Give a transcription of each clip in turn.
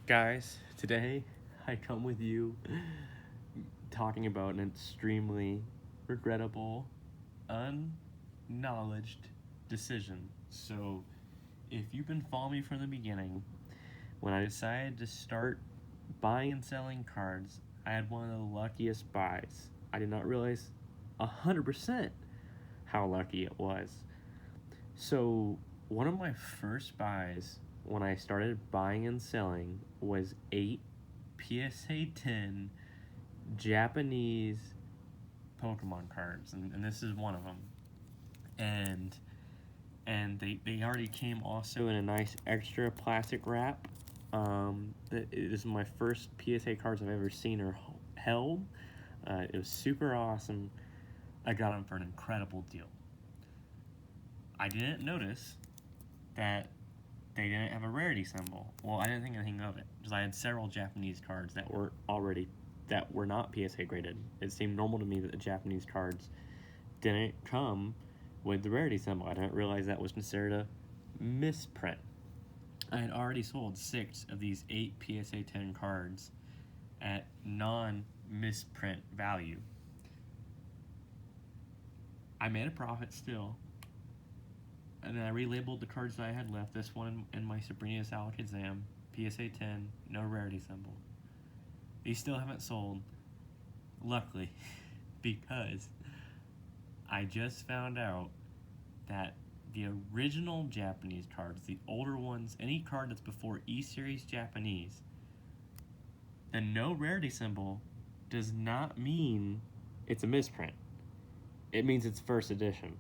Guys, today I come with you talking about an extremely regrettable, unknowledged decision. So, if you've been following me from the beginning, when I decided to start buying and selling cards, I had one of the luckiest buys. I did not realize 100% how lucky it was. So, one of my first buys when I started buying and selling was 8 PSA 10 Japanese Pokemon cards, and this is one of them. And they already came also in a nice extra plastic wrap. It is my first PSA cards I've ever seen or held. It was super awesome. I got them for an incredible deal. I didn't notice that they didn't have a rarity symbol. Well, I didn't think anything of it because I had several Japanese cards that were not PSA graded. It seemed normal to me that the Japanese cards didn't come with the rarity symbol. I didn't realize that was considered a misprint. I had already sold 6 of these 8 PSA 10 cards at non-misprint value. I made a profit still, and then I relabeled the cards that I had left. This one in my Sabrina Alakazam, PSA 10, no rarity symbol. These still haven't sold, luckily, because I just found out that the original Japanese cards, the older ones, any card that's before E-Series Japanese, the no rarity symbol does not mean it's a misprint. It means it's first edition.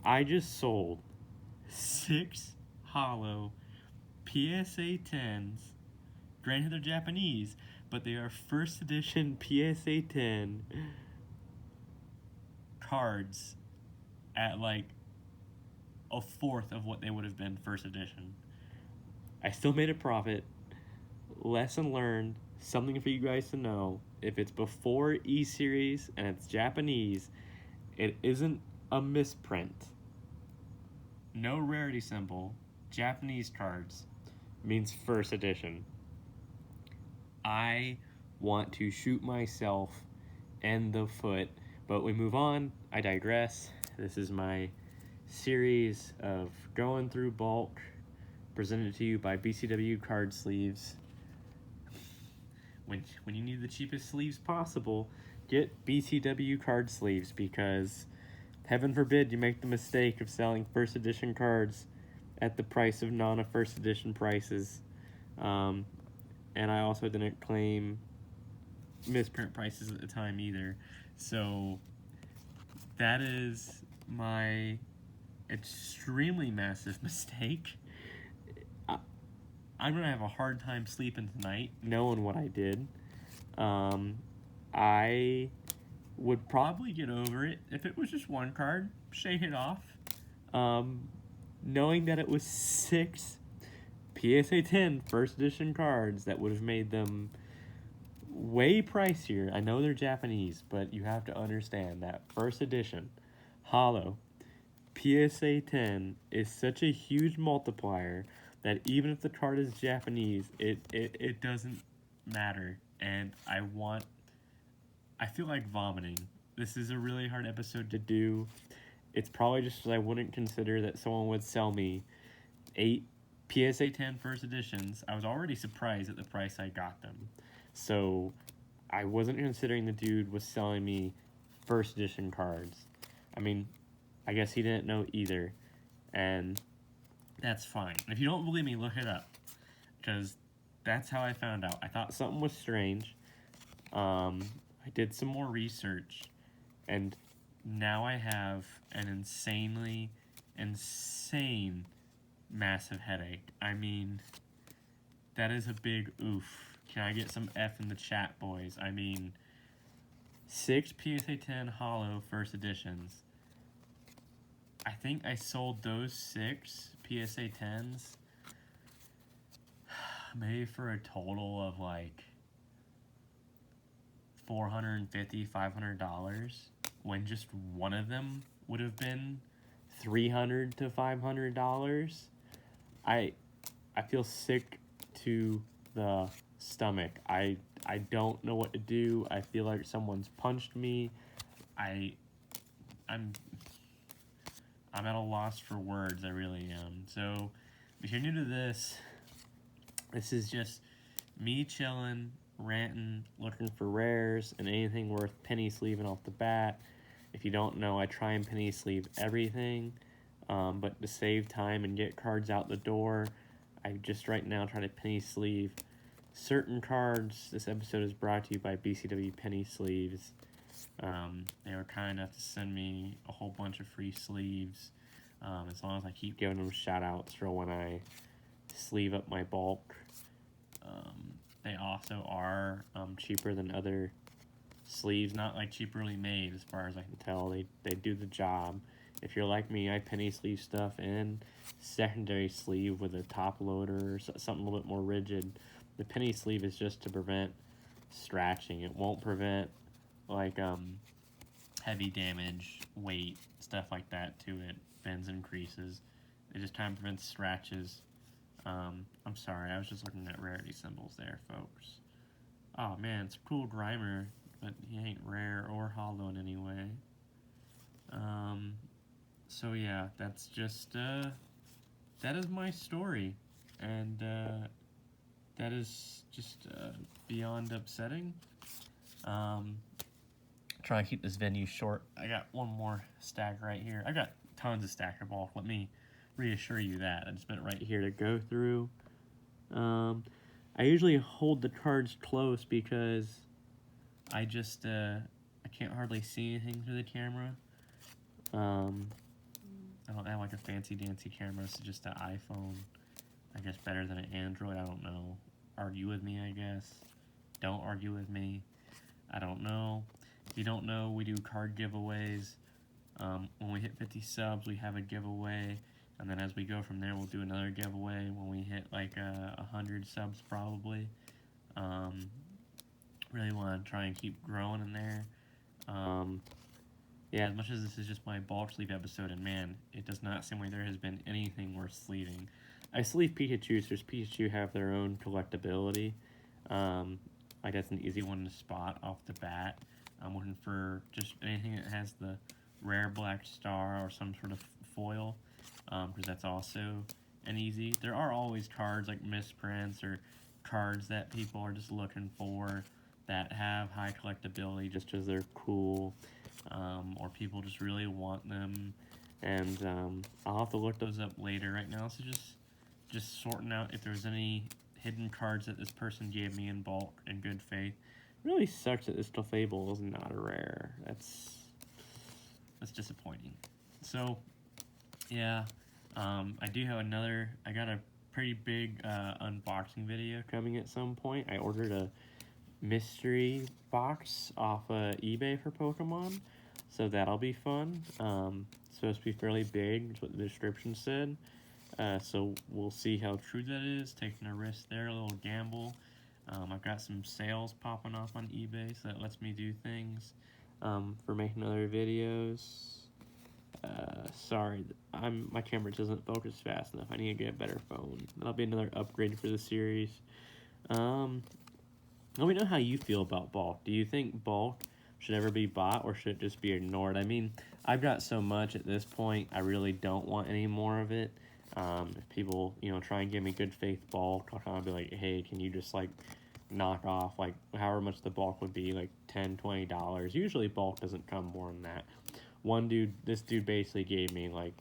I just sold 6 hollow PSA 10s. Granted, they're Japanese, but they are first edition PSA 10 cards at like a fourth of what they would have been first edition. I still made a profit. Lesson learned. Something for you guys to know. If it's before E-Series and it's Japanese, it isn't a misprint. No rarity symbol, Japanese cards, means first edition. I want to shoot myself in the foot, but we move on. I digress. This is my series of going through bulk, presented to you by BCW Card Sleeves. When you need the cheapest sleeves possible, get BCW Card Sleeves, because heaven forbid you make the mistake of selling first edition cards at the price of non-first edition prices. And I also didn't claim misprint prices at the time either. So that is my extremely massive mistake. I'm going to have a hard time sleeping tonight knowing what I did. I would probably get over it if it was just one card, shake it off. Knowing that it was 6 PSA 10 first edition cards that would have made them way pricier. I know they're Japanese, but you have to understand that first edition hollow PSA 10 is such a huge multiplier that even if the card is Japanese, it doesn't matter. And I feel like vomiting. This is a really hard episode to do. It's probably just because I wouldn't consider that someone would sell me 8 PSA 10 first editions. I was already surprised at the price I got them. So I wasn't considering the dude was selling me first edition cards. I mean, I guess he didn't know either. And that's fine. If you don't believe me, look it up. Because that's how I found out. I thought something was strange. I did some more research. And now I have an insane, massive headache. I mean, that is a big oof. Can I get some F in the chat, boys? I mean, 6 PSA 10 hollow first editions. I think I sold those 6 PSA 10s maybe for a total of like $450, $500, when just one of them would have been $300 to $500. I feel sick to the stomach. I don't know what to do. I feel like someone's punched me. I'm at a loss for words. I really am. So if you're new to this, this is just me chilling, ranting, looking for rares and anything worth penny sleeving off the bat. If you don't know, I try and penny sleeve everything, but to save time and get cards out the door, I just right now try to penny sleeve certain cards. This episode is brought to you by BCW Penny Sleeves. They were kind enough to send me a whole bunch of free sleeves, as long as I keep giving them shout outs for when I sleeve up my bulk. They also are cheaper than other sleeves, not like cheaply made as far as I can tell. They do the job. If you're like me, I penny sleeve stuff in secondary sleeve with a top loader or something a little bit more rigid. The penny sleeve is just to prevent scratching. It won't prevent like heavy damage, weight, stuff like that to it, bends and creases. It just kind of prevents scratches. I'm sorry, I was just looking at rarity symbols there, folks. Oh man, it's a cool Grimer, but he ain't rare or hollow in any way. So yeah, that's just, that is my story, and that is just beyond upsetting. Trying to keep this venue short. I got one more stack right here. I got tons of stacker bulk. Let me reassure you that. I just meant right here to go through. I usually hold the cards close because I just I can't hardly see anything through the camera. I don't have like a fancy dancy camera. It's just an iPhone. I guess better than an Android. I don't know. Argue with me, I guess. Don't argue with me. I don't know. If you don't know, we do card giveaways. When we hit 50 subs, we have a giveaway. And then as we go from there, we'll do another giveaway when we hit like 100 subs probably. Really want to try and keep growing in there. Yeah, as much as this is just my bulk sleeve episode, and man, it does not seem like there has been anything worth sleeving. I sleeve Pikachu, so Pikachu have their own collectability. Like that's an easy one to spot off the bat. I'm looking for just anything that has the rare black star or some sort of foil, because that's also an easy. There are always cards like misprints or cards that people are just looking for that have high collectability just because they're cool, or people just really want them, and I'll have to look those up later. Right now, so just sorting out if there's any hidden cards that this person gave me in bulk in good faith. It really sucks that this Clefable is not a rare. That's disappointing. So, yeah, I do have another. I got a pretty big unboxing video coming at some point. I ordered a mystery box off eBay for Pokemon, so that'll be fun. Supposed to be fairly big, is what the description said. So we'll see how true that is. Taking a risk there, a little gamble. I've got some sales popping off on eBay, so that lets me do things for making other videos. Sorry, my camera doesn't focus fast enough. I need to get a better phone. That'll be another upgrade for the series. Let me know how you feel about bulk. Do you think bulk should ever be bought, or should it just be ignored? I mean, I've got so much at this point, I really don't want any more of it. If people, try and give me good faith bulk, I'll kind of be like, hey, can you just, like, knock off, like, however much the bulk would be, like, $10, $20. Usually bulk doesn't come more than that. This dude basically gave me, like,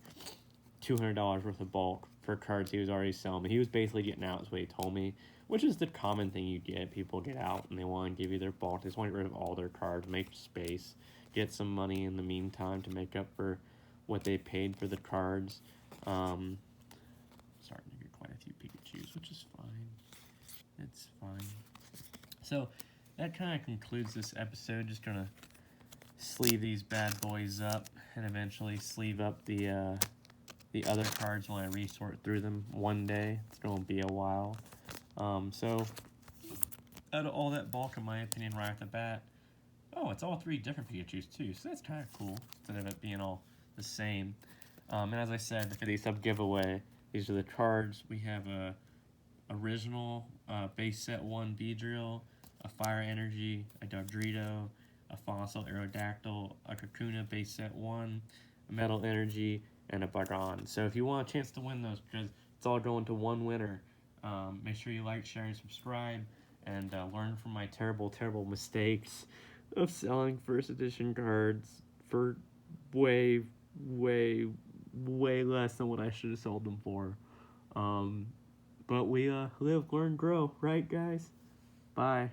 $200 worth of bulk for cards he was already selling me. He was basically getting out, is what he told me, which is the common thing you get. People get out and they want to give you their bulk. They just want to get rid of all their cards, make space, get some money in the meantime to make up for what they paid for the cards. Starting to get quite a few Pikachus, which is fine. It's fine. So that kind of concludes this episode. Just gonna sleeve these bad boys up and eventually sleeve up the other cards when I resort through them one day. It's gonna be a while. So out of all that bulk, in my opinion, right off the bat, it's all three different Pikachus too, so that's kind of cool instead of it being all the same. And as I said, the 50 sub giveaway, these are the cards. We have a original base set 1 Beedrill, a Fire Energy, a Dodrito, a Fossil Aerodactyl, a Kakuna base set 1, a Metal Energy, and a Bagon. So if you want a chance to win those, because it's all going to one winner, make sure you like, share, and subscribe, and learn from my terrible, terrible mistakes of selling first edition cards for way, way, way less than what I should have sold them for. But we live, learn, grow, right, guys? Bye.